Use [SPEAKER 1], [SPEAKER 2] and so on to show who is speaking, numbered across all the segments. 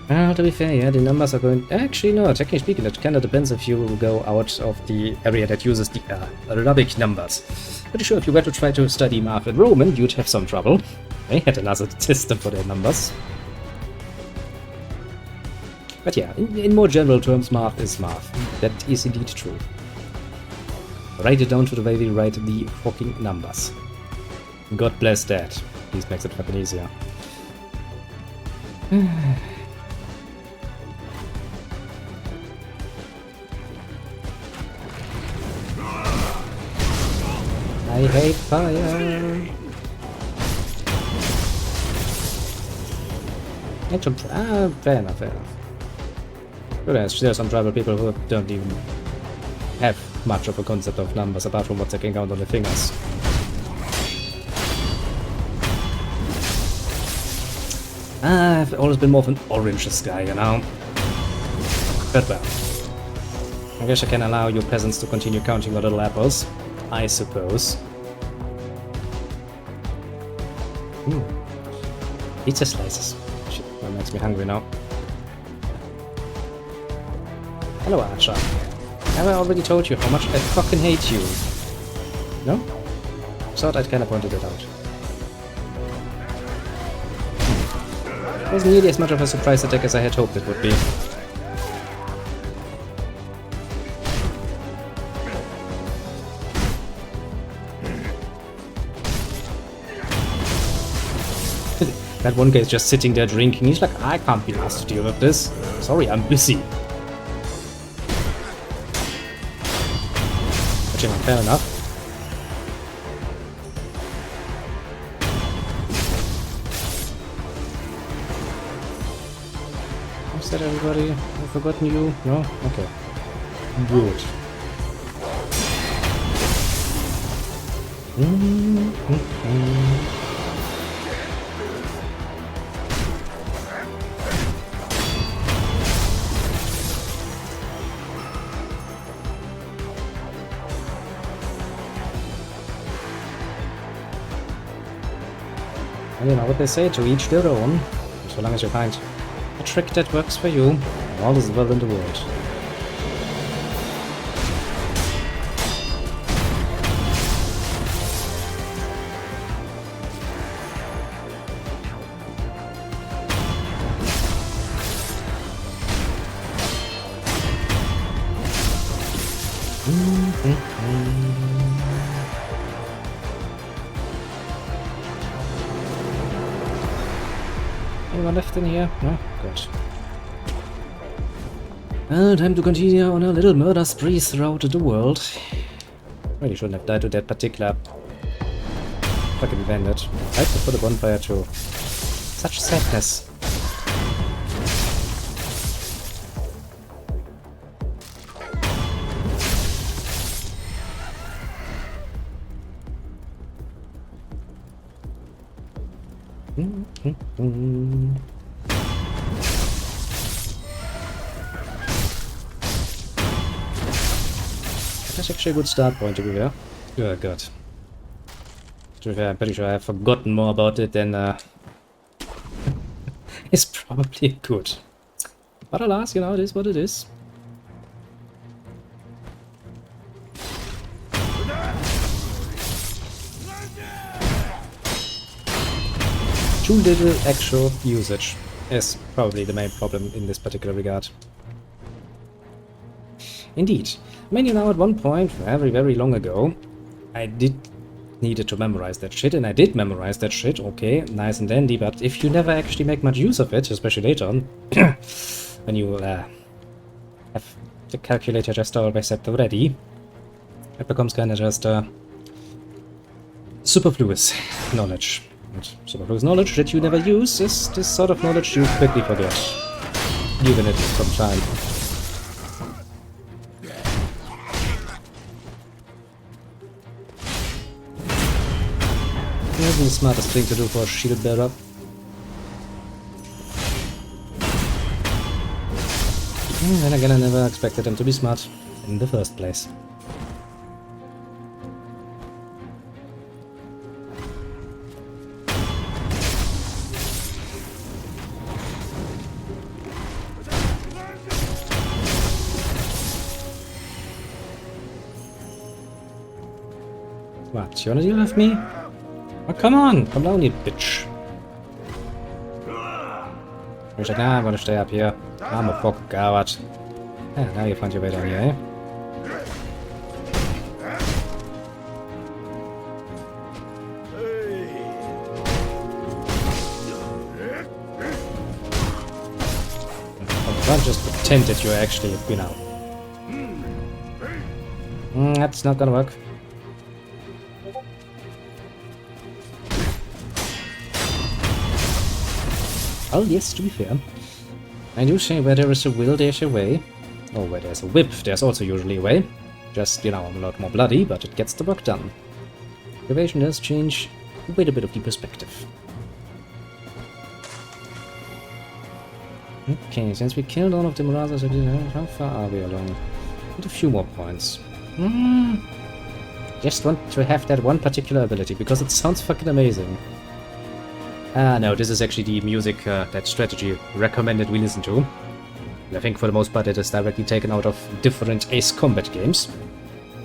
[SPEAKER 1] Well, to be fair, yeah, the numbers are going... Actually, no, technically speaking, it kind of depends if you go out of the area that uses the Arabic numbers. Pretty sure if you were to try to study math in Roman, you'd have some trouble. They had another system for their numbers. But yeah, in more general terms, math is math. That is indeed true. Write it down to the way we write the fucking numbers. God bless that. Please makes it fucking easier. I hate fire. Fair enough, fair enough. But there are some tribal people who don't even have much of a concept of numbers apart from what they can count on their fingers. I've always been more of an oranges guy, you know. But well, I guess I can allow you peasants to continue counting your little apples, I suppose. Pizza slices. Shit, that makes me hungry now. Hello, Archer. Have I already told you how much I fucking hate you? No? Thought I'd kinda pointed it out. It wasn't nearly as much of a surprise attack as I had hoped it would be. That one guy is just sitting there drinking. He's like, I can't be asked to deal with this. Sorry, I'm busy. Which is fair enough. Is that everybody? I've forgotten you? No? Okay. Good. You know what they say, to each their own. So long as you find a trick that works for you, all is well in the world. Anyone left in here? No? Good. Well, time to continue on a little murder spree throughout the world. Really shouldn't have died to that particular fucking bandit. Right before the bonfire too. Such sadness. That's actually a good start point to be fair. Oh god. To be fair, I'm pretty sure I've forgotten more about it than it's probably good. But alas, you know, it is what it is. Too little actual usage is probably the main problem in this particular regard. Indeed. I mean, you know, at one point, very, very long ago, I needed to memorize that shit, and I did memorize that shit, okay, nice and dandy, but if you never actually make much use of it, especially later on, when you have the calculator just always set already, it becomes kind of just superfluous knowledge. And superfluous knowledge that you never use is this sort of knowledge you quickly forget, given it some time. It wasn't the smartest thing to do for a shield bearer. Then again, I never expected them to be smart in the first place. What, you wanna deal with me? Oh, come on! Come down, you bitch. You're like, nah, I'm gonna stay up here. I'm a fuck coward. Yeah, now you find your way down here, eh? Don't just pretend that you're actually, you know. That's not gonna work. Oh yes, to be fair. I do say where there is a will, there's a way. Or where there's a whip, there's also usually a way. Just, you know, a lot more bloody, but it gets the work done. Evasion does change quite a bit of the perspective. Okay, since we killed all of them rather, how far are we along? Need a few more points. Just want to have that one particular ability, because it sounds fucking amazing. No, this is actually the music, that strategy recommended we listen to. And I think for the most part it is directly taken out of different Ace Combat games.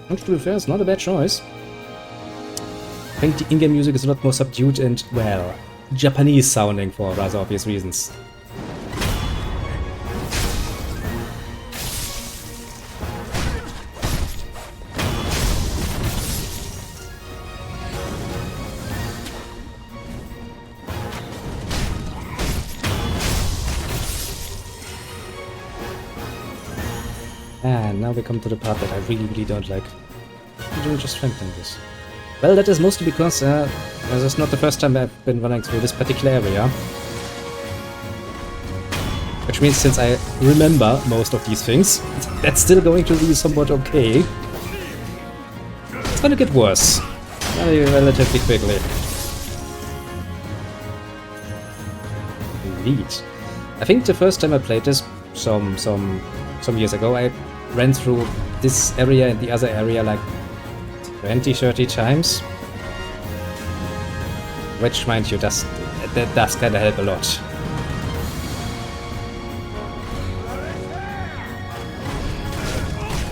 [SPEAKER 1] And to be fair, it's not a bad choice. I think the in-game music is a lot more subdued and, well, Japanese sounding for rather obvious reasons. And now we come to the part that I really don't like. Why don't we just strengthen this? Well, that is mostly because this is not the first time I've been running through this particular area. Which means since I remember most of these things, that's still going to be somewhat okay. It's gonna get worse. Very relatively quickly. Indeed. I think the first time I played this, some years ago, I ran through this area and the other area like 20-30 times. Which, mind you, that does kinda help a lot.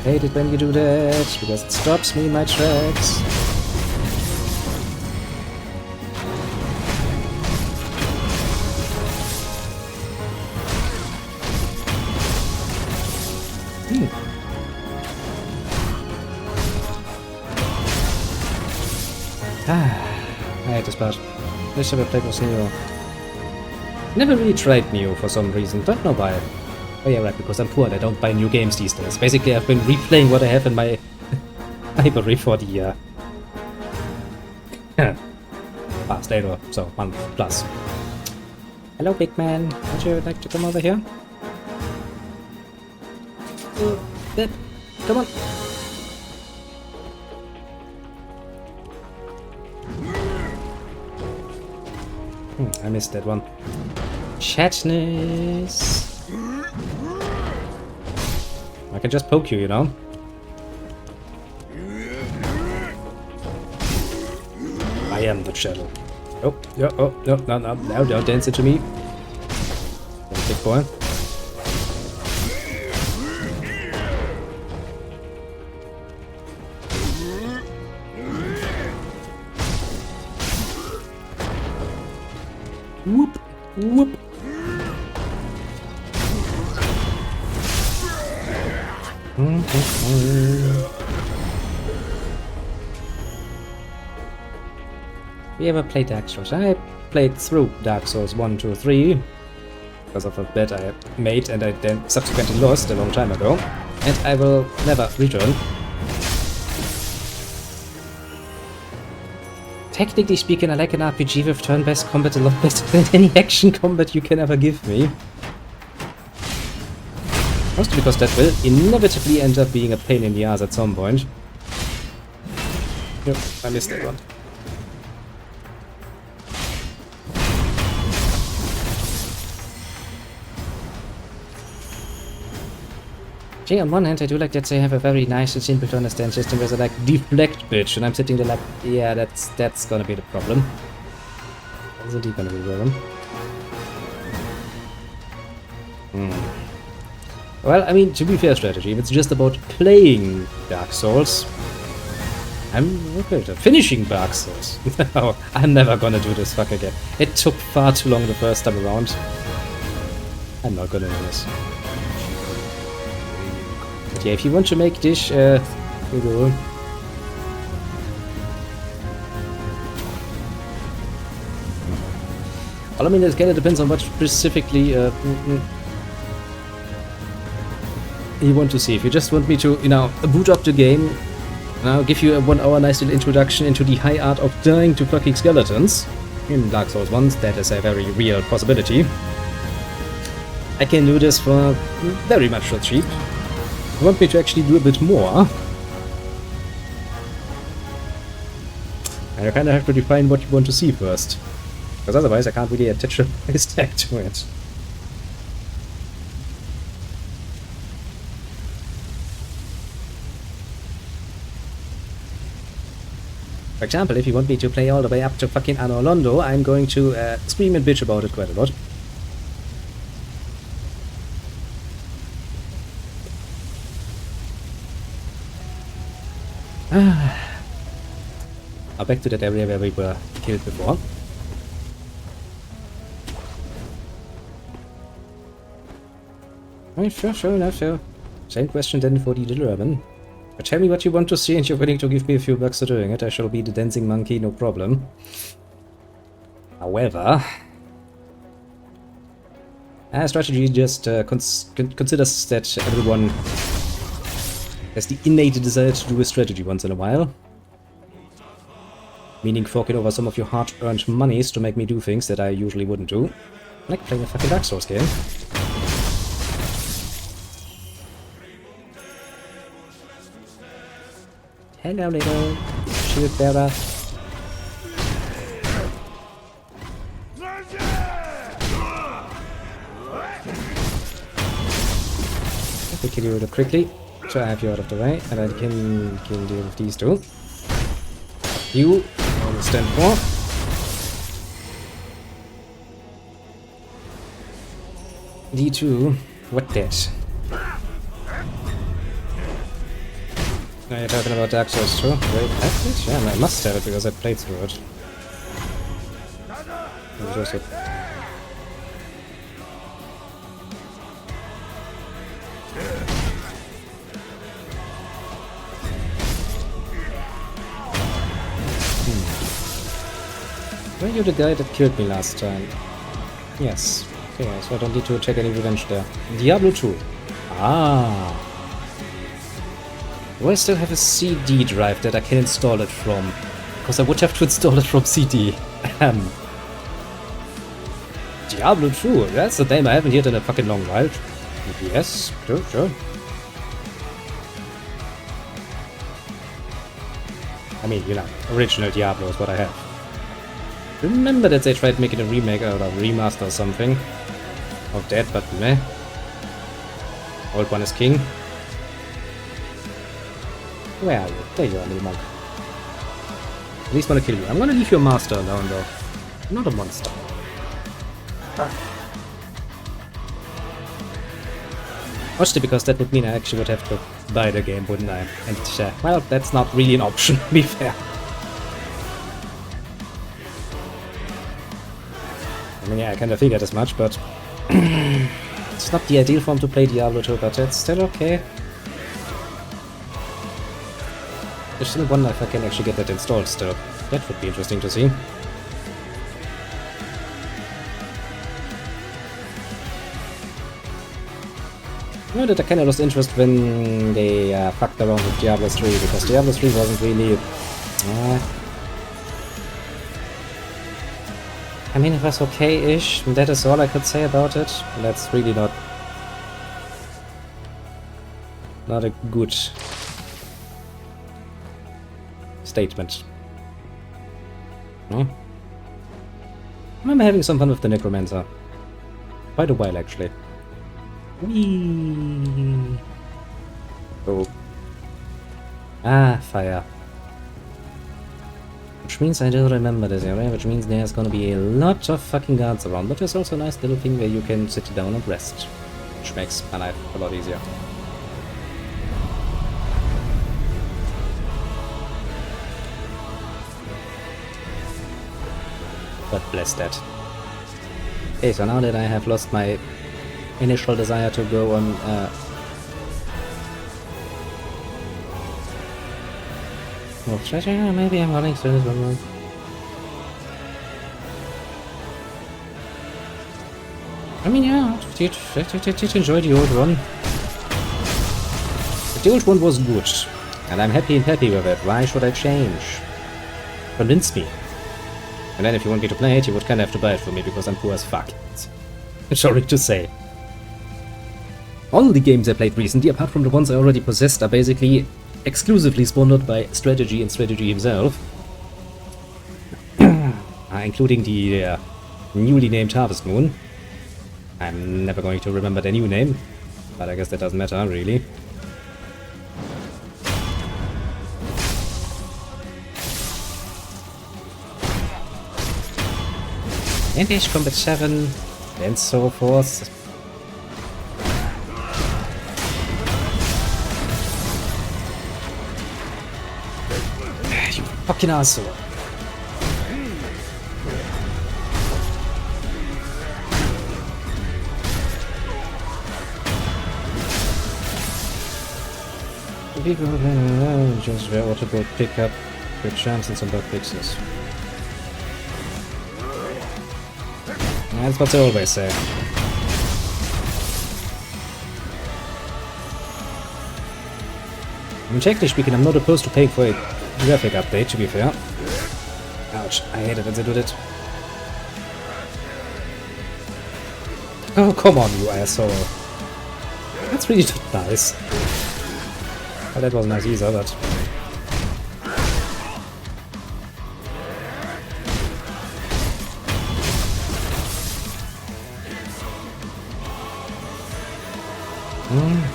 [SPEAKER 1] Hate it when you do that, because it stops me in my tracks. I hate this part. This have I played was Neo. Never really tried Neo for some reason, don't know why. Oh yeah, right, because I'm poor and I don't buy new games these days. Basically, I've been replaying what I have in my library for the year. Past later, so 1 plus. Hello, big man. Would you like to come over here? Come on. I missed that one. Chatness. I can just poke you, you know. I am the shadow. Oh, yeah, oh, no, no, no, now don't dance into me. Big boy. Whoop, whoop. We ever played Dark Souls? I played through Dark Souls 1, 2, 3 because of a bet I made and I then subsequently lost a long time ago, and I will never return. Technically speaking, I like an RPG with turn-based combat a lot better than any action combat you can ever give me. Mostly because that will inevitably end up being a pain in the ass at some point. Yep, I missed that one. Gee, on one hand, I do like that they have a very nice and simple to understand system where they like deflect bitch, and I'm sitting there like, yeah, that's gonna be the problem. That's indeed gonna be the problem. Well, I mean, to be fair, strategy, if it's just about playing Dark Souls, I'm okay with that. Finishing Dark Souls. No, I'm never gonna do this fuck again. It took far too long the first time around. I'm not gonna do this. But yeah, if you want to make this, you go. Well, I mean, it kind of depends on what specifically you want to see. If you just want me to, you know, boot up the game, and I'll give you a 1 hour nice little introduction into the high art of dying to fucking skeletons in Dark Souls 1, that is a very real possibility. I can do this for very much for cheap. If you want me to actually do a bit more, and you kind of have to define what you want to see first. Because otherwise I can't really attach a price tag to it. For example, if you want me to play all the way up to fucking Anor Londo, I'm going to scream and bitch about it quite a lot. Now back to that area where we were killed before. Right, sure, enough, sure. Same question then for the little urban. But tell me what you want to see and you're willing to give me a few bucks for doing it. I shall be the dancing monkey, no problem. However, our strategy just considers that everyone has the innate desire to do a strategy once in a while. Meaning forking over some of your hard-earned monies to make me do things that I usually wouldn't do. Like playing a fucking Dark Souls game. Hello, little shield bearer. Let me kill you quickly, so I have you out of the way, and I can deal with these two. You, I will stand for. D2, what that? Now you're talking about Dark Souls 2? Wait, have it? Yeah, I must have it because I played through it. Were you the guy that killed me last time? Yes. Okay, so I don't need to check any revenge there. Diablo 2. Ah. Do I still have a CD drive that I can install it from? Because I would have to install it from CD. Diablo 2, that's the name I haven't heard in a fucking long while. Yes, sure. I mean, you know, original Diablo is what I have. Remember that they tried making a remake or a remaster or something of that, but meh. Old one is king. Where are you? There you are, little monk. At least want to kill you. I'm gonna leave your master alone, though. Not a monster. Mostly because that would mean I actually would have to buy the game, wouldn't I? And, well, that's not really an option, to be fair. I mean, yeah, I kind of figured as much, but it's not the ideal form to play Diablo 2, but it's still okay. I still wonder if I can actually get that installed still. That would be interesting to see. You know that I kinda lost interest when they fucked around with Diablo 3, because Diablo 3 wasn't really... I mean, it was okay-ish, and that is all I could say about it. That's really not a good statement. I remember having some fun with the Necromancer. Quite a while, actually. Whee! Oh. Ah, fire. Which means I do remember this area, which means there's gonna be a lot of fucking guards around, but there's also a nice little thing where you can sit down and rest. Which makes my life a lot easier. bless that. Okay, so now that I have lost my initial desire to go on more treasure, maybe I'm running through this one more. I mean, yeah, I did enjoy the old one. The old one was good, and I'm happy with it. Why should I change? Convince me. And then if you want me to play it, you would kinda have to buy it for me, because I'm poor as fuck. Sorry to say. All the games I played recently, apart from the ones I already possessed, are basically exclusively sponsored by Strategy and Strategy himself. Including the newly named Harvest Moon. I'm never going to remember the new name, but I guess that doesn't matter, really. English Combat 7, and so forth. You fucking asshole. People just where auto pick up good chances and bug fixes. That's what they always say. I mean, technically speaking, I'm not opposed to paying for a graphic update, to be fair. Ouch, I hate it when they do that. Oh, come on, you asshole. That's really not nice. Well, that wasn't nice either, but...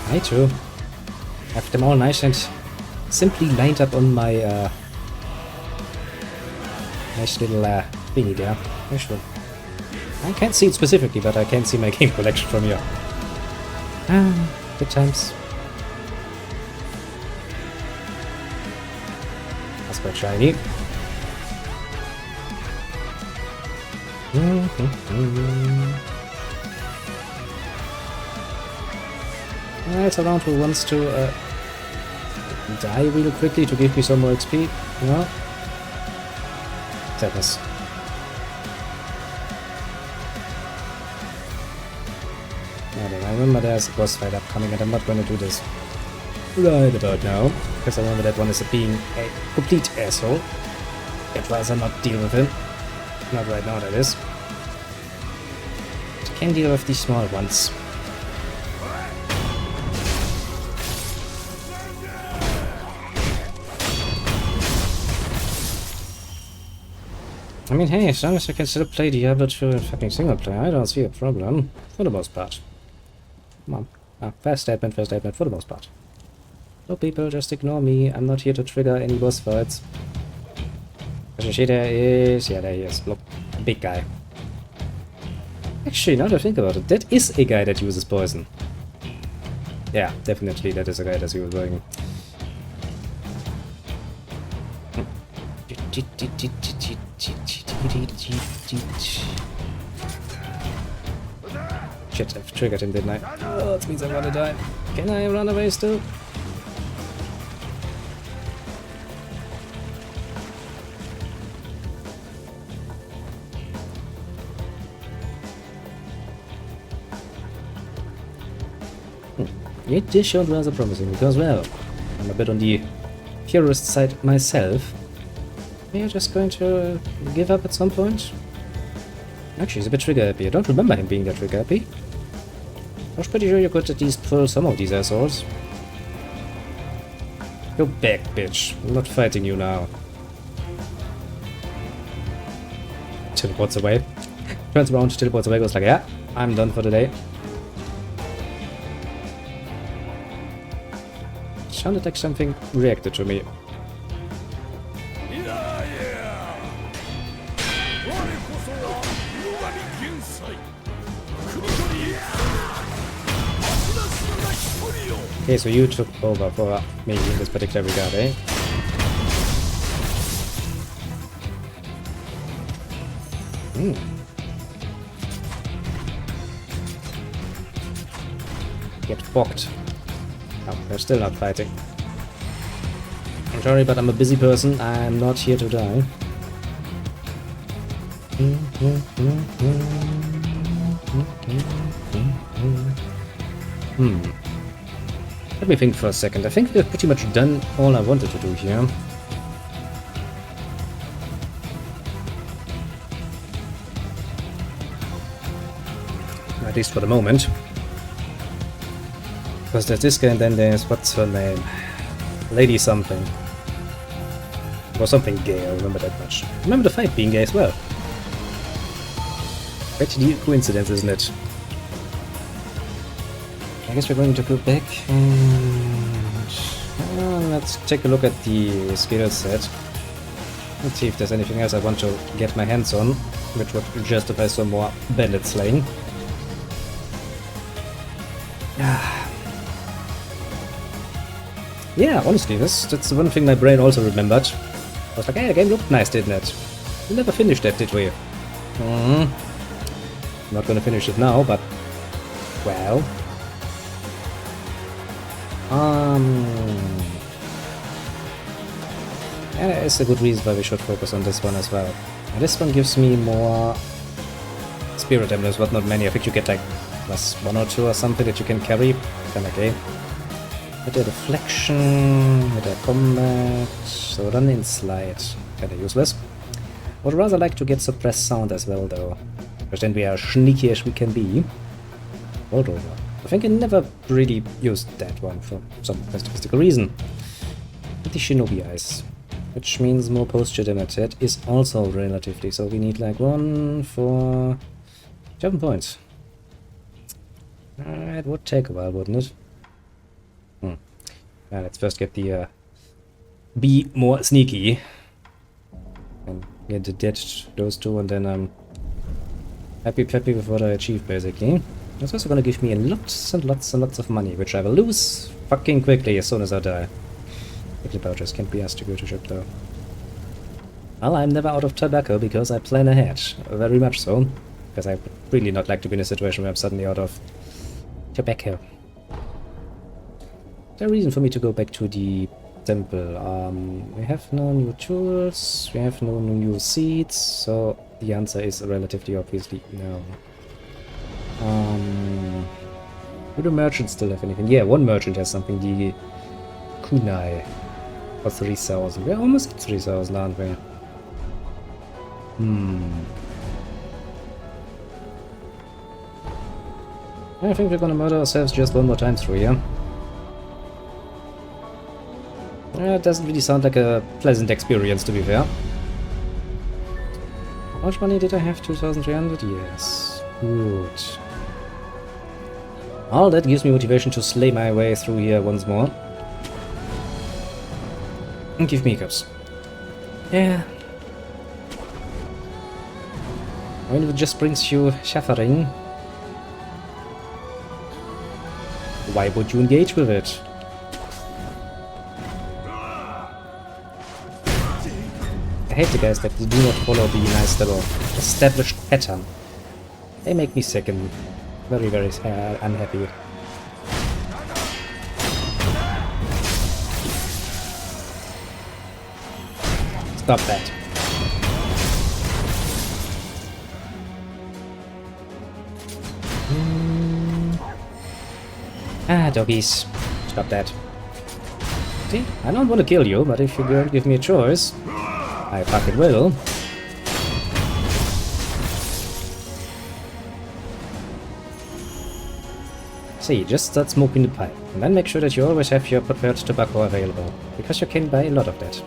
[SPEAKER 1] I too. Have them all nice and simply lined up on my, nice little, thingy there. Very sure. I can't see it specifically, but I can see my game collection from here. Good times. That's quite shiny. It's around who wants to die real quickly to give me some more XP, you know? Sadness. Yeah, then I remember there's a boss fight upcoming and I'm not going to do this right about now, because I remember that one is being a complete asshole. I'd rather not deal with him. Not right now, that is. But I can deal with these small ones. I mean, hey, as long as I can still play Diablo 2 in fucking single player, I don't see a problem. For the most part. Come on. First statement for the most part. No, people, just ignore me. I'm not here to trigger any boss fights. There is... Yeah, there he is. Look, big guy. Actually, now that I think about it, that is a guy that uses poison. Yeah, definitely that is a guy that uses poison. Shit, I've triggered him, didn't I? Oh, that means I'm gonna die. Can I run away still? It did sound rather promising, because, well, I'm a bit on the purist side myself. We are just going to give up at some point. Actually, he's a bit trigger happy. I don't remember him being that trigger happy. I was pretty sure you could at least pull some of these assholes. Go back, bitch. I'm not fighting you now. Teleports away. Turns around, teleports away, goes like, yeah, I'm done for the day. Sounded like something reacted to me. Okay, so you took over for me in this particular regard, eh? Get bocked. Oh, they're still not fighting. I'm sorry, but I'm a busy person. I'm not here to die. Let me think for a second. I think we've pretty much done all I wanted to do here. At least for the moment. Because there's this guy and then there's, what's her name? Lady something. Or something gay, I remember that much. I remember the fight being gay as well. Actually, a coincidence, isn't it? I guess we're going to go back and let's take a look at the skill set. Let's see if there's anything else I want to get my hands on, which would justify some more bandit slaying. Yeah, honestly, that's the one thing my brain also remembered. I was like, hey, the game looked nice, didn't it? We never finished that, did we? I'm not gonna finish it now, but... well... yeah, there is a good reason why we should focus on this one as well. And this one gives me more... spirit emblems, but not many. I think you get like... plus 1 or 2 or something that you can carry. Kinda gay. Mit der Deflection, mit der Combat, so run in slide, kinda useless. Would rather like to get suppressed sound as well though, because then we are sneaky as we can be. Rolled over. I think I never really used that one for some mystical reason. With the Shinobi Eyes, which means more posture damage. That is also relatively, so we need like 1 for 7 points. It would take a while, wouldn't it? Let's first get the be more sneaky and get those 2, and then I'm happy with what I achieved basically. It's also gonna give me lots and lots of money, which I will lose fucking quickly as soon as I die. Quickly vouchers can't be asked to go to ship though. Well, I'm never out of tobacco because I plan ahead, very much so, because I would really not like to be in a situation where I'm suddenly out of tobacco. There's a reason for me to go back to the temple. We have no new tools, we have no new seeds, so the answer is relatively obviously no. Do the merchants still have anything? Yeah, one merchant has something, the kunai for 3,000. We're almost at 3,000, aren't we? I think we're gonna murder ourselves just one more time through here. It doesn't really sound like a pleasant experience, to be fair. How much money did I have? 2,300? Yes. Good. All that gives me motivation to slay my way through here once more. And give me hiccups. Yeah. I mean, it just brings you suffering. Why would you engage with it? I hate the guys that do not follow the nice little established pattern. They make me sick and very unhappy. Stop that. Doggies. Stop that. See, I don't want to kill you, but if you're going to give me a choice, I fucking will. See, just start smoking the pipe, and then make sure that you always have your prepared tobacco available, because you can buy a lot of that.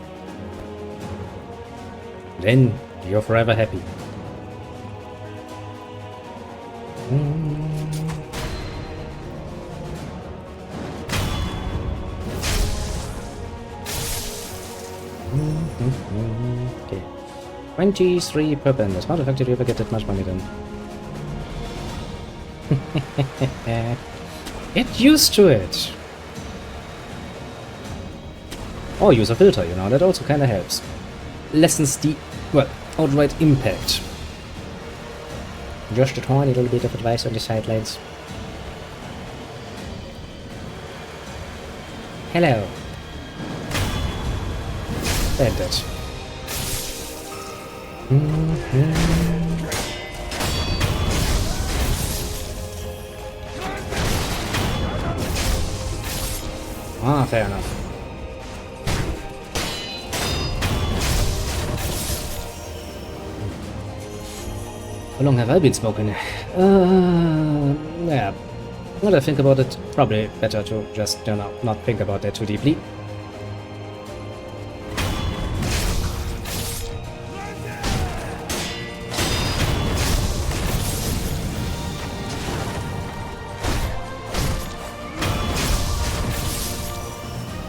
[SPEAKER 1] Then you're forever happy. Okay. 23 per bandit. How the fuck did you ever get that much money then? Get used to it! Or use a filter, you know, that also kinda helps. Lessens the, well, outright impact Just a tiny little bit of advice on the sidelines. Hello. Bandit. Ah, fair enough. How long have I been smoking? Yeah. Now that I think about it, probably better to just, you know, not think about that too deeply.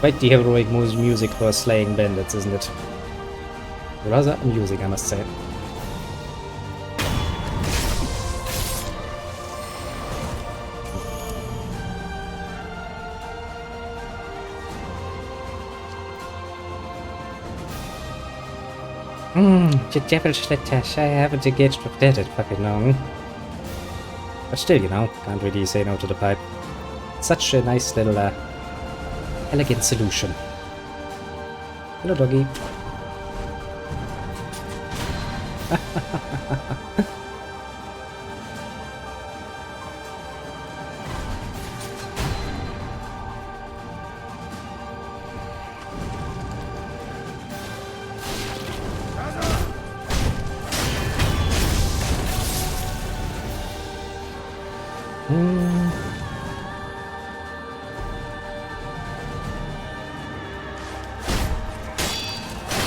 [SPEAKER 1] Quite the heroic music for slaying bandits, isn't it? Rather amusing, I must say. The devil's letters, I haven't engaged with that in fucking long. But still, you know, can't really say no to the pipe. Such a nice little, elegant solution. Hello, doggy.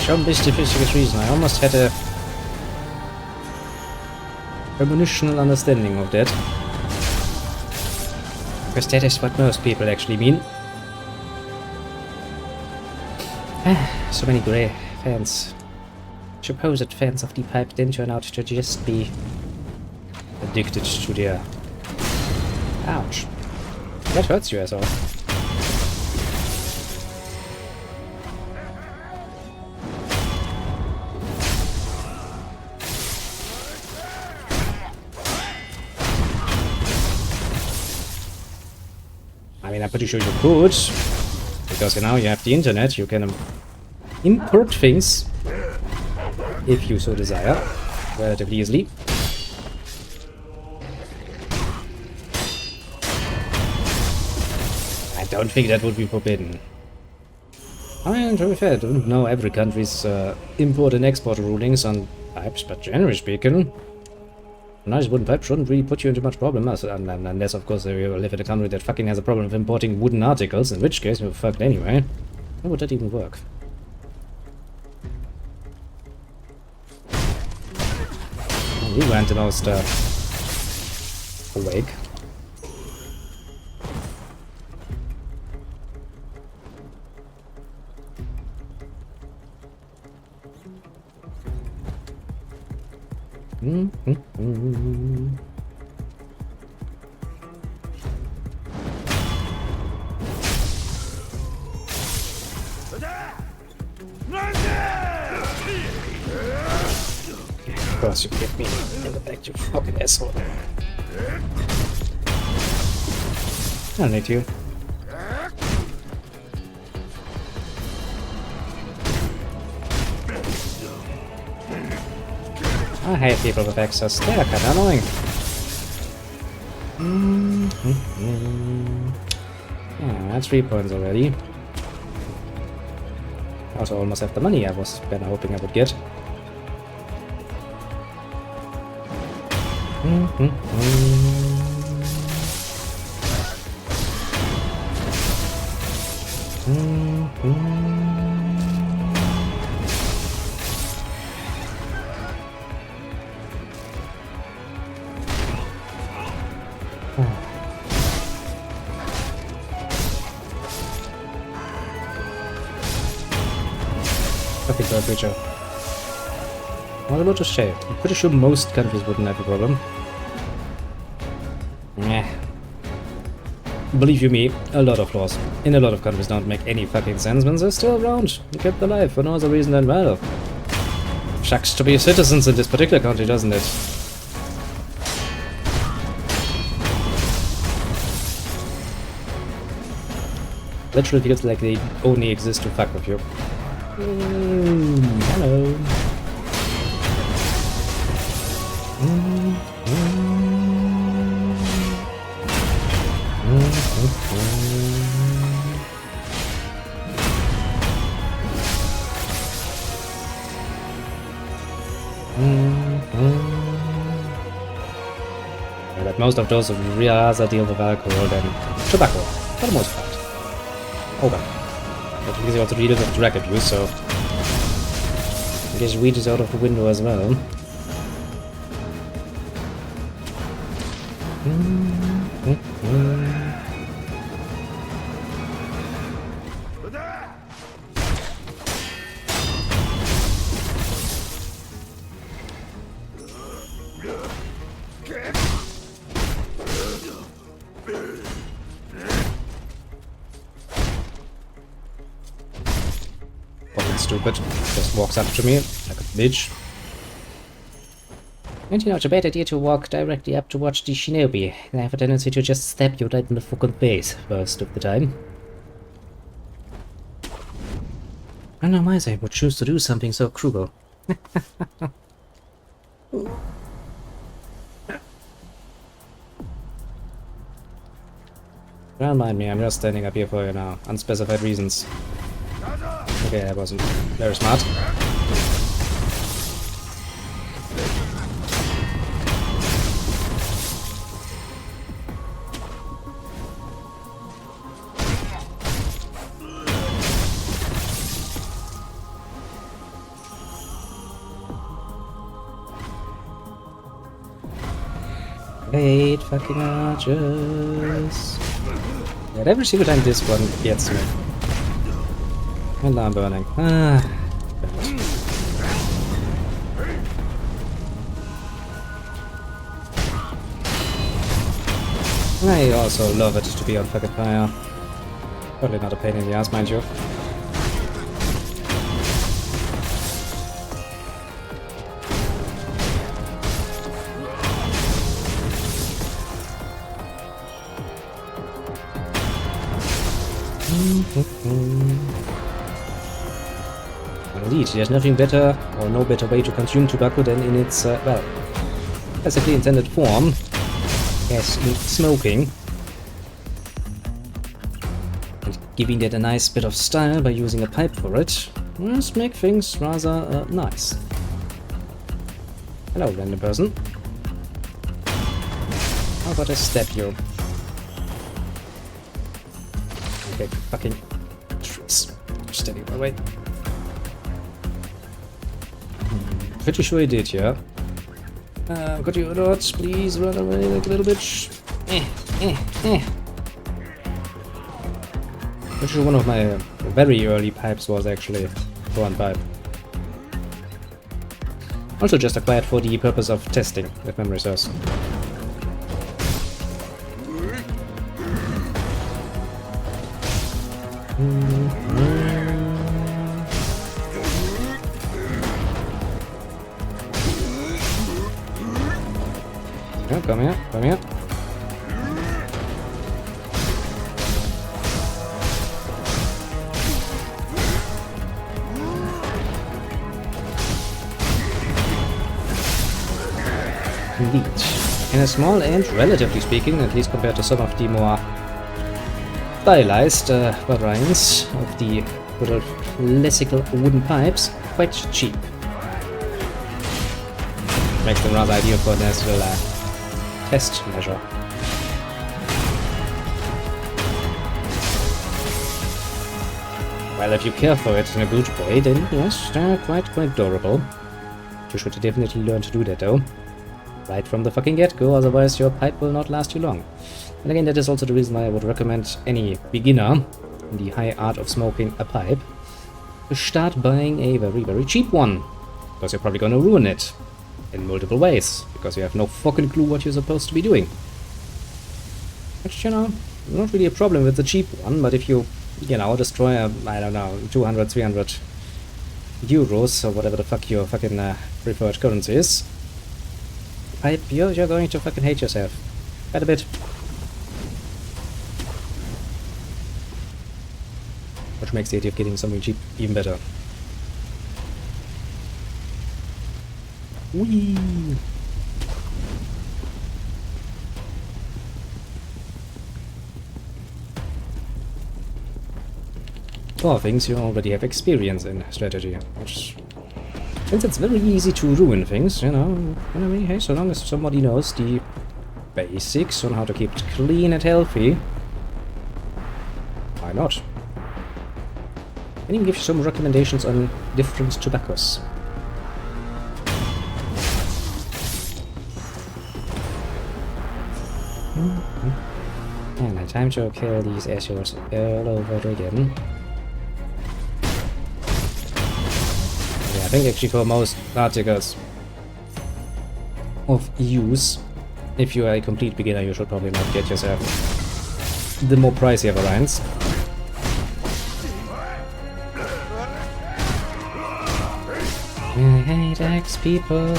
[SPEAKER 1] Some mysterious reason, I almost had a premonitional understanding of that. Because that is what most people actually mean. So many grey fans. Supposed fans of the pipe then turn out to just be addicted to their... Ouch. That hurts you as well. I mean, I'm pretty sure you could, because now you have the internet, you can import things, if you so desire, relatively easily. I don't think that would be forbidden. I mean, to be fair, I don't know every country's import and export rulings on pipes, but generally speaking, a nice wooden pipe shouldn't really put you into much problem, unless, of course, you live in a country that fucking has a problem with importing wooden articles, in which case you're fucked anyway. How would that even work? Well, you weren't the most awake. Of course you get me in the back, you fucking asshole. I don't need you. I hate people with access. They're kinda annoying. Yeah, that's 3 points already. Also almost have the money I was kinda hoping I would get. Nothing for a creature. I was about to say, I'm pretty sure most countries wouldn't have a problem. Meh. Believe you me, a lot of laws in a lot of countries don't make any fucking sense when they're still around and kept alive for no other reason than, well, shucks to be citizens in this particular country, doesn't it? Literally feels like they only exist to fuck with you. Hello. Yeah, but most of those rather deal with alcohol than tobacco, for the most part. Oh well. But because you also deal with drug abuse, so I guess weed is out of the window as well. Fucking stupid. Just walks up to me like a bitch. And you know, it's a bad idea to walk directly up to watch the shinobi. They have a tendency to just stab you right in the fucking face most of the time. I don't know why they would choose to do something so cruel. Don't mind me, I'm just standing up here for you now. Unspecified reasons. Okay, that wasn't very smart. Eight fucking archers. And every single time this one gets me. And now I'm burning. Ah. I also love it to be on fucking fire. Probably not a pain in the ass, mind you. Indeed, there's nothing better or no better way to consume tobacco than in its, well, classically intended form, as in smoking. And giving it a nice bit of style by using a pipe for it, must make things rather nice. Hello, random person. How about I stab you? Okay, fucking trees. Standing my way. Pretty sure he did, yeah. Got your dots, please run away like a little bitch. Pretty sure one of my very early pipes was actually one pipe. Also just acquired for the purpose of testing, if memory serves. Yeah, come here, come here. Indeed. In a small and, relatively speaking, at least compared to some of the more stylized variants of the good old classical wooden pipes, quite cheap. Makes them rather ideal for a nice little test measure. Well, if you care for it in a good way, then yes, they're quite durable. You should definitely learn to do that though. Right from the fucking get-go, otherwise your pipe will not last you long. And again, that is also the reason why I would recommend any beginner in the high art of smoking a pipe to start buying a very cheap one. Because you're probably gonna ruin it in multiple ways, because you have no fucking clue what you're supposed to be doing. Which, you know, not really a problem with the cheap one, but if you know, destroy a, I don't know, 200, 300 euros, or whatever the fuck your fucking preferred currency is, pipe, you're going to fucking hate yourself. Quite a bit. which makes the idea of getting something cheap even better. Whee! Four things you already have experience in strategy, which, since it's very easy to ruin things, you know, anyway, hey, so long as somebody knows the basics on how to keep it clean and healthy, why not? I can even give you some recommendations on different tobaccos. And time to kill these assholes all over again. I think actually for most articles of use, if you are a complete beginner, you should probably not get yourself the more pricier variants. I hate X-people.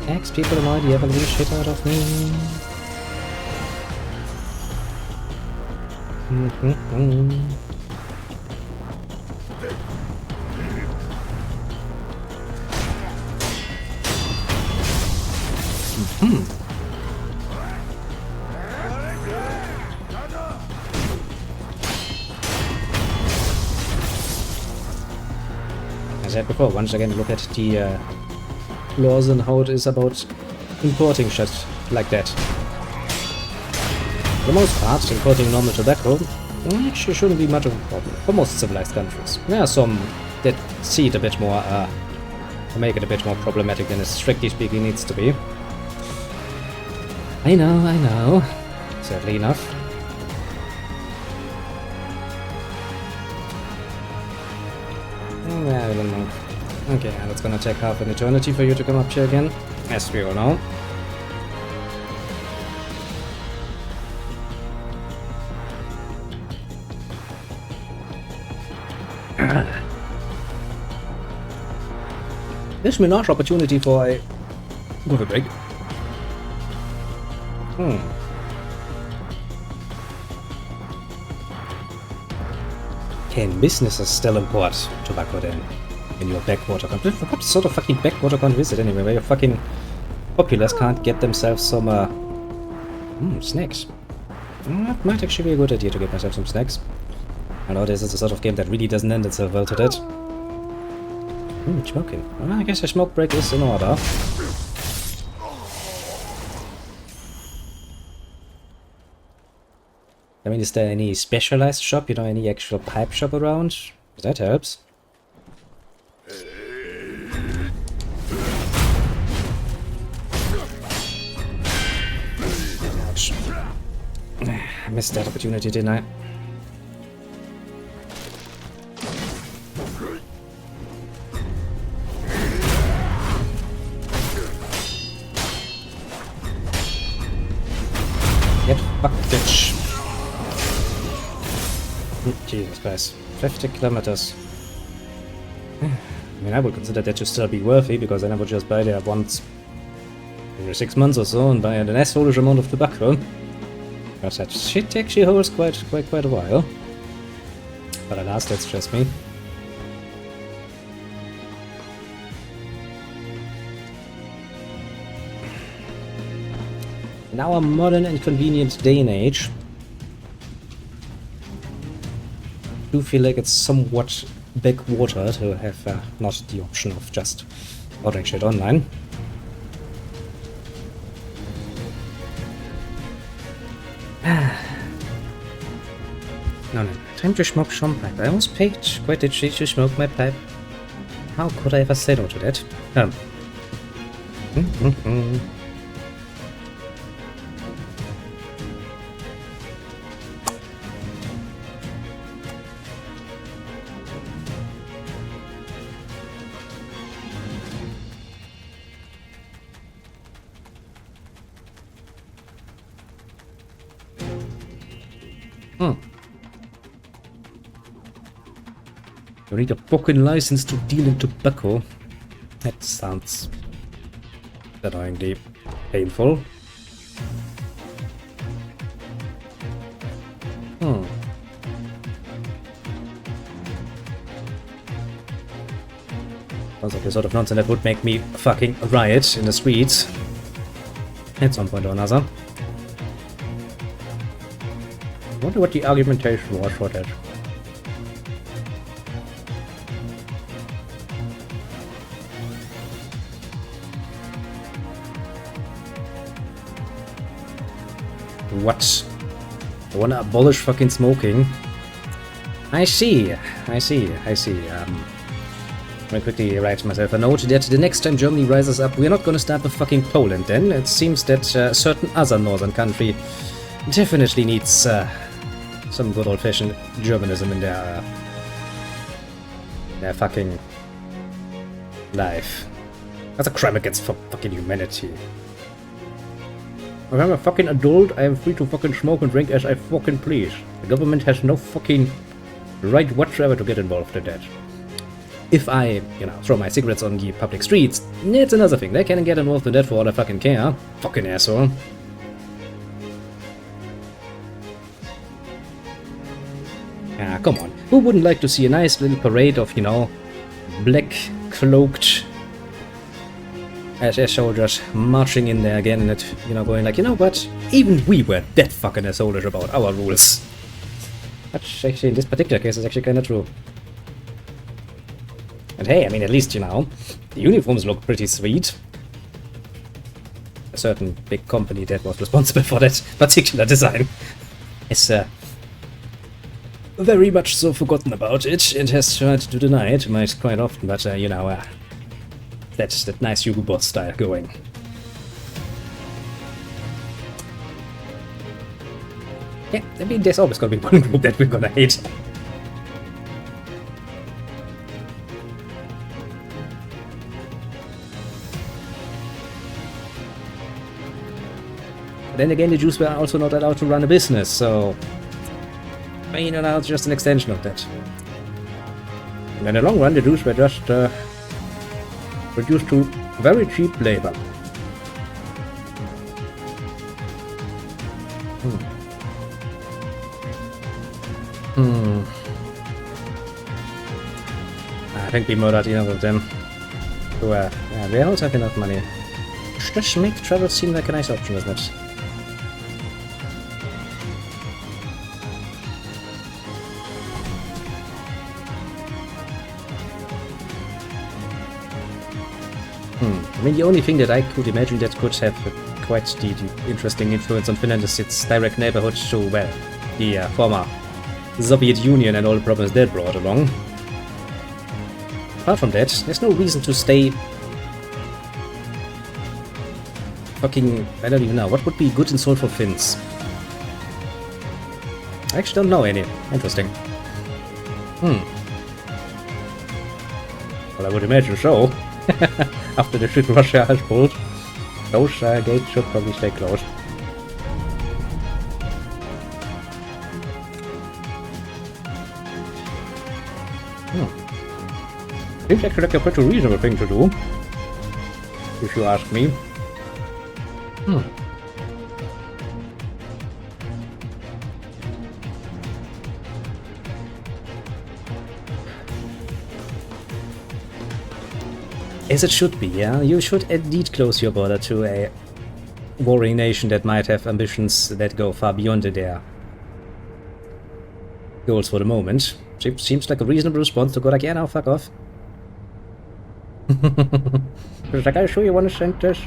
[SPEAKER 1] X-people annoy the ever-living shit out of me. As I said before, once again look at the laws and how it is about importing shit like that. For the most part, importing normal tobacco actually shouldn't be much of a problem for most civilized countries. There are some that see it a bit more, or make it a bit more problematic than it strictly speaking needs to be. I know. Sadly enough. I don't know. Okay, and it's gonna take half an eternity for you to come up here again, as we all know. This may not opportunity for a coffee break. Can businesses still import tobacco then in your backwater country? What sort of fucking backwater country is it anyway, where your fucking populace can't get themselves some snacks? That might actually be a good idea to get myself some snacks. I know this is the sort of game that really doesn't end itself well to that. Smoking. Well, I guess a smoke break is in order. I mean, is there any specialized shop, you know, any actual pipe shop around? That helps. Ouch. I missed that opportunity, didn't I? Get fucked, bitch. Jesus Christ. 50 kilometers. I mean, I would consider that to still be worthy, because then I would just buy there once every 6 months or so and buy an assholish amount of tobacco. Because that shit actually holds quite a while. But alas, that's just me. In our modern and convenient day and age, I do feel like it's somewhat backwater to have not the option of just ordering shit online. No, time to smoke some pipe. I was paid quite a treat to smoke my pipe. How could I ever say no to that? You need a fucking license to deal in tobacco. That sounds annoyingly painful. Sounds like the sort of nonsense that would make me fucking riot in the streets. At some point or another. I wonder what the argumentation was for that. What? I wanna abolish fucking smoking? I see. Very quickly write myself a note that the next time Germany rises up, we're not gonna start with fucking Poland then. It seems that a certain other northern country definitely needs some good old-fashioned Germanism in their fucking life. That's a crime against fucking humanity. If I'm a fucking adult, I am free to fucking smoke and drink as I fucking please. The government has no fucking right whatsoever to get involved in that. If I, throw my cigarettes on the public streets, it's another thing. They can get involved in that for all I fucking care. Fucking asshole. Ah, come on. Who wouldn't like to see a nice little parade of, black cloaked SS soldiers marching in there again and, going like, what? Even we were that fucking assholeish about our rules. Which actually in this particular case is actually kinda true. And hey, I mean, at least, the uniforms look pretty sweet. A certain big company that was responsible for that particular design is very much so forgotten about it and has tried to deny it quite often, but, that's that nice Hugo Boss style going. Yeah, I mean, there's always gonna be one group that we're gonna hate. Then again, the Jews were also not allowed to run a business, so... I mean, it's just an extension of that. And in the long run, the Jews were just reduced to very cheap labor. I think we murdered enough of them. So, yeah, they also have enough money. Just make travel seem like a nice option, doesn't it? I mean, the only thing that I could imagine that could have quite the interesting influence on Finland is its direct neighborhood to, well, the former Soviet Union and all the problems that brought along. Apart from that, there's no reason to stay fucking... I don't even know. What would be good and sold for Finns? I actually don't know any. Interesting. Well, I would imagine so. After the shit Russia has pulled, those gates should probably stay closed. Seems actually like a pretty reasonable thing to do, if you ask me. As it should be, yeah? You should indeed close your border to a warring nation that might have ambitions that go far beyond their goals for the moment. Seems like a reasonable response to go like, yeah, now fuck off. It's like, are you sure you want to send this?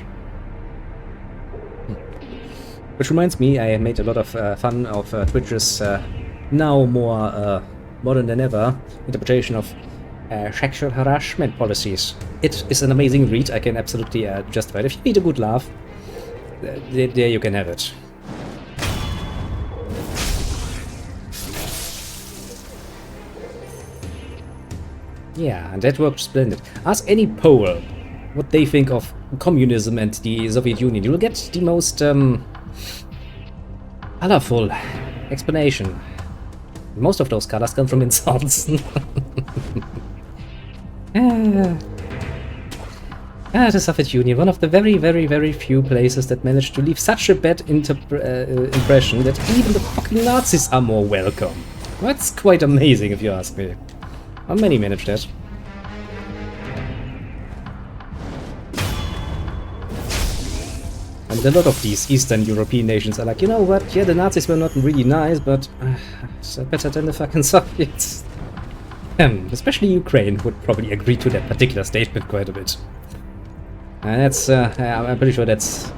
[SPEAKER 1] Which reminds me, I made a lot of fun of Twitch's now more modern than ever interpretation of sexual harassment policies. It is an amazing read, I can absolutely justify it. If you need a good laugh, there you can have it. Yeah, and that worked splendid. Ask any Pole what they think of communism and the Soviet Union. You will get the most colorful explanation. Most of those colors come from insults. The Soviet Union, one of the very, very, very few places that managed to leave such a bad impression that even the fucking Nazis are more welcome. That's quite amazing if you ask me. How many managed that? And a lot of these Eastern European nations are like, you know what, yeah, the Nazis were not really nice, but better than the fucking Soviets. Especially Ukraine would probably agree to that particular statement quite a bit. That's, I'm pretty sure that's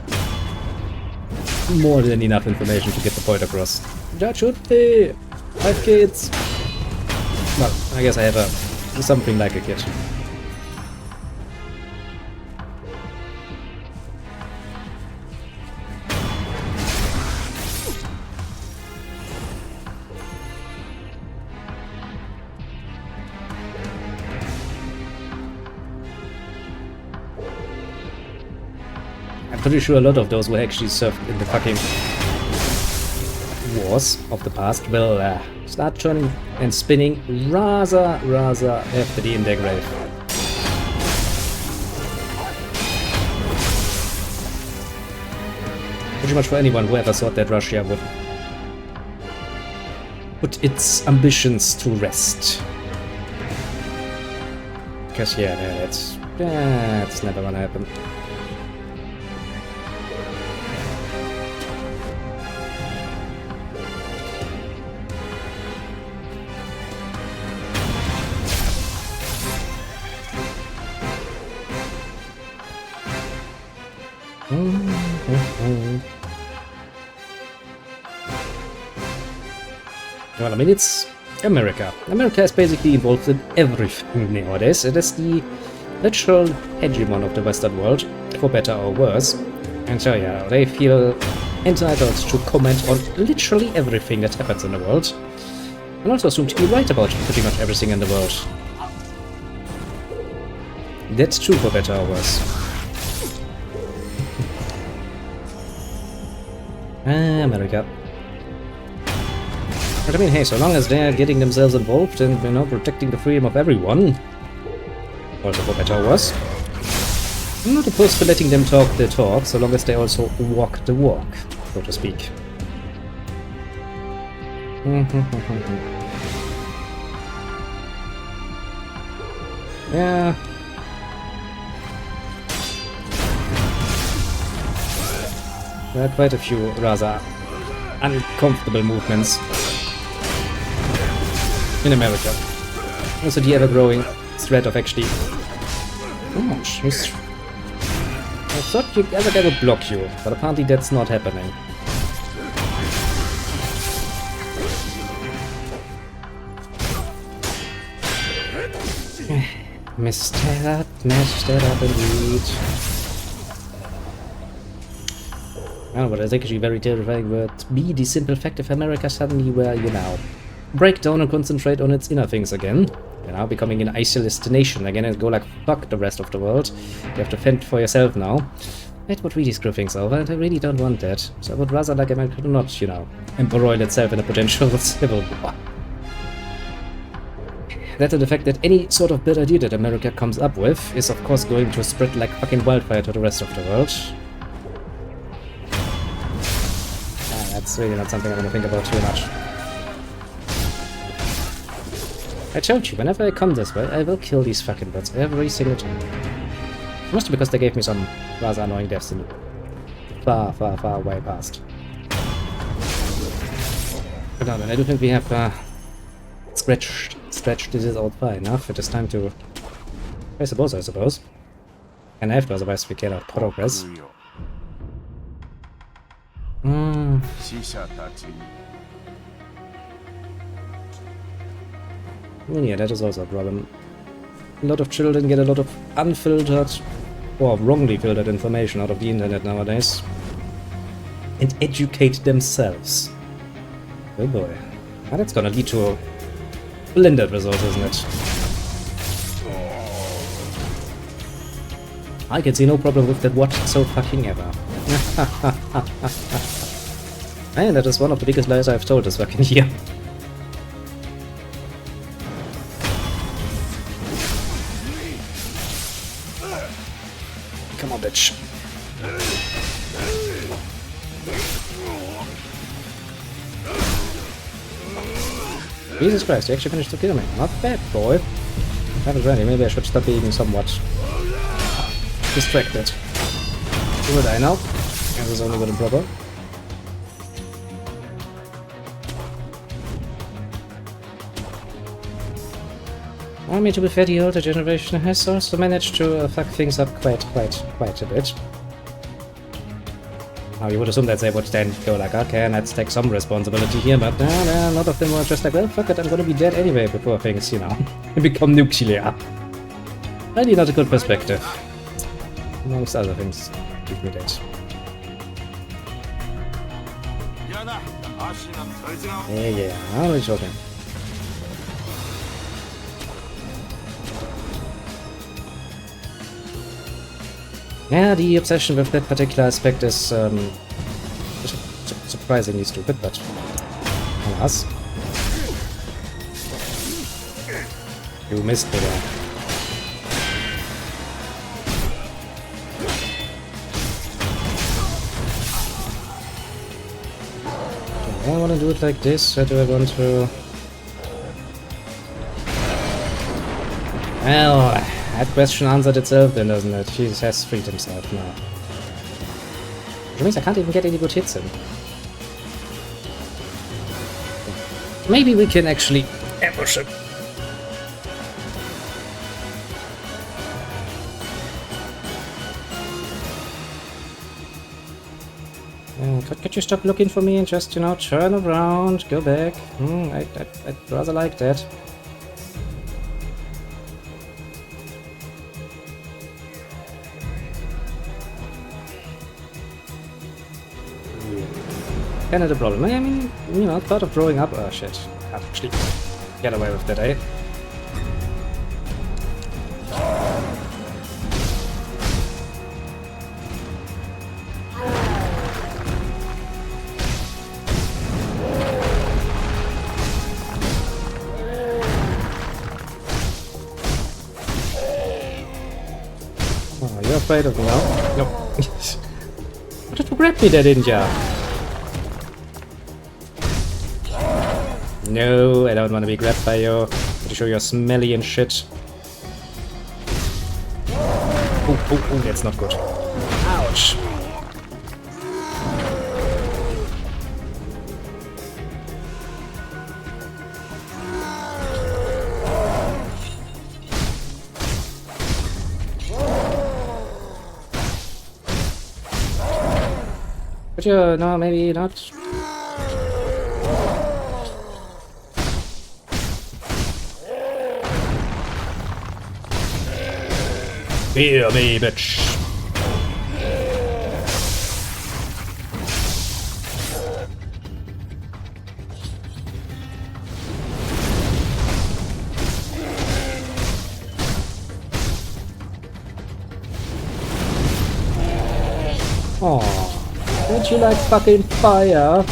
[SPEAKER 1] more than enough information to get the point across. That should be 5 kids. Well, I guess I have something like a kid. I'm pretty sure a lot of those who actually served in the fucking wars of the past will start turning and spinning rather heftily in their grave. Pretty much for anyone who ever thought that Russia would put its ambitions to rest. Because yeah, that's never gonna happen. Well, I mean, it's America. America is basically involved in everything nowadays. It is the literal hegemon of the Western world, for better or worse. And so, yeah, they feel entitled to comment on literally everything that happens in the world. And also assume to be right about pretty much everything in the world. That's true, for better or worse. America. But I mean, hey, so long as they're getting themselves involved and, you know, protecting the freedom of everyone, also for better or worse, I'm not opposed to letting them talk their talk, so long as they also walk the walk, so to speak. Yeah. There are quite a few rather uncomfortable movements in America. Also the ever-growing threat of actually... Oh, jeez. I thought the other guy would block you, but apparently that's not happening. Messed it up indeed. Oh, but it's actually very terrifying would be the simple fact if America suddenly were, you know, break down and concentrate on its inner things again. You know, becoming an isolated nation again and go like, fuck the rest of the world. You have to fend for yourself now. That would really screw things over, and I really don't want that. So I would rather like America do not, you know, embroil itself in a potential civil war. That and the fact that any sort of bad idea that America comes up with is of course going to spread like fucking wildfire to the rest of the world. That's really not something I'm gonna think about too much. I told you, whenever I come this way, I will kill these fucking birds every single time. Mostly because they gave me some rather annoying deaths in the far way past. But no, then I do think we have stretched this out far enough. It is time to... I suppose. And I have to, otherwise we cannot progress. Yeah, that is also a problem. A lot of children get a lot of unfiltered or wrongly filtered information out of the internet nowadays. And educate themselves. Oh boy. Well, that's gonna lead to a blended result, isn't it? I can see no problem with that whatsoever. Man, that is one of the biggest lies I've told this fucking year. Come on, bitch. Jesus Christ, you actually managed to kill me. Not bad, boy. That was ready. Maybe I should stop being somewhat distracted. Would I now? This is only good and proper. I mean, to be fair, the older generation has also managed to fuck things up quite a bit. Now, you would assume that they would then go like, okay, let's take some responsibility here, but a lot of them were just like, well, fuck it, I'm gonna be dead anyway before things, you know, become nuclear. Really not a good perspective. Amongst other things, keep me dead. Yeah, how are we talking? Yeah, the obsession with that particular aspect is surprisingly stupid, but alas. You missed me there. Do I want to do it like this, or do I want to... Well, that question answered itself then, doesn't it? He has freed himself now. Which means I can't even get any good hits in. Maybe we can actually ambush him. Could you stop looking for me and just, you know, turn around, go back? I'd rather like that. Kind of the problem. I mean, you know, thought of growing up. Oh shit. Can't actually get away with that, eh? Oh, you're afraid of me now? No. What did you grab me there, didn't ya? No, I don't want to be grabbed by you. To show you're smelly and shit. Oh, that's not good. Ouch. But you, no, maybe not. Hear me, bitch. Aw, don't you like fucking fire?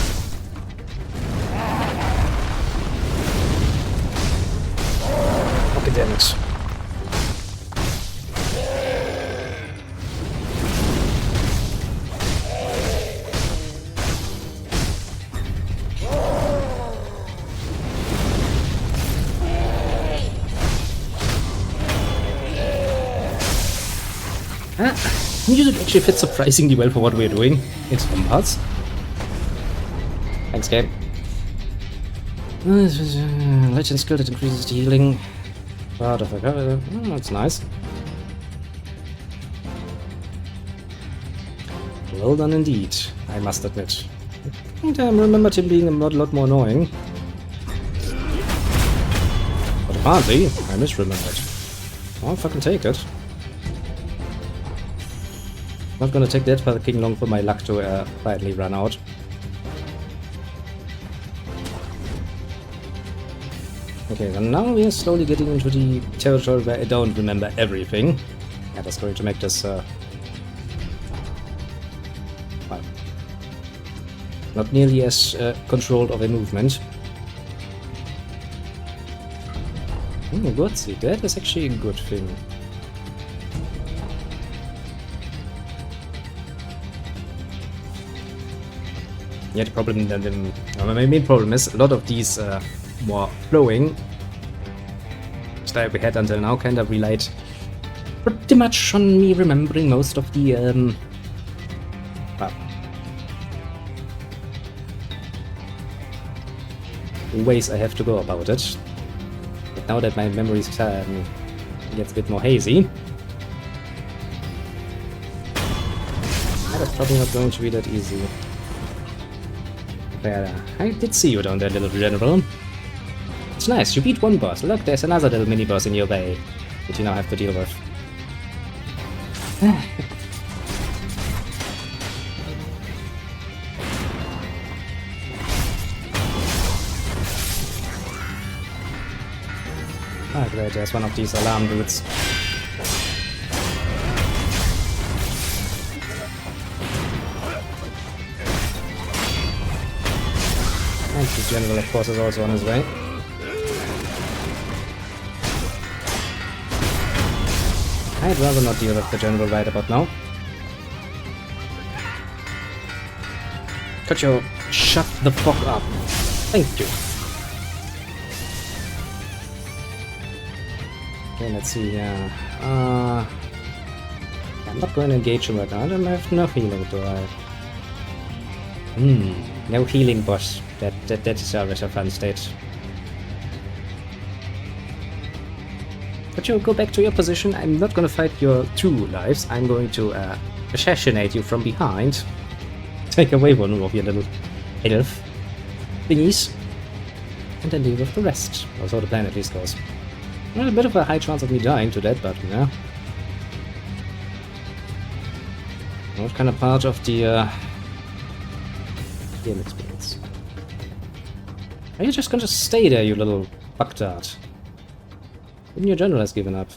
[SPEAKER 1] Okay, damn it. Music actually fits surprisingly well for what we're doing in some parts. Thanks, game. Legend skill that increases the healing. Part of a cover. Oh, that's nice. Well done indeed, I must admit. And I remembered him being a lot more annoying. But apparently, I misremembered. I'll fucking take it. Not gonna take that fucking long for my luck to finally run out. Okay, so now we are slowly getting into the territory where I don't remember everything. Yeah, that's going to make this well, not nearly as controlled of a movement. Good, see, that is actually a good thing. Yeah, the problem, my main problem is a lot of these more flowing style we had until now kind of relied pretty much on me remembering most of the ways I have to go about it. But now that my memory gets a bit more hazy, that is probably not going to be that easy. But I did see you down there, little general. It's nice, you beat one boss. Look, there's another little mini-boss in your way that you now have to deal with. Ah, great, there's one of these alarm dudes. And the general, of course, is also on his way. I'd rather not deal with the general right about now. Could you shut the fuck up? Thank you. Okay, let's see here. I'm not going to engage him right now. I don't have no healing, do I? No healing, boss. That is always a fun state. But you go back to your position. I'm not going to fight your 2 lives. I'm going to assassinate you from behind. Take away one of your little elf thingies. And then deal with the rest. Or so the plan at least goes. Well, a bit of a high chance of me dying to that, but yeah. What kind of part of the game experience? Are you just going to stay there, you little fucktard? Even your general has given up.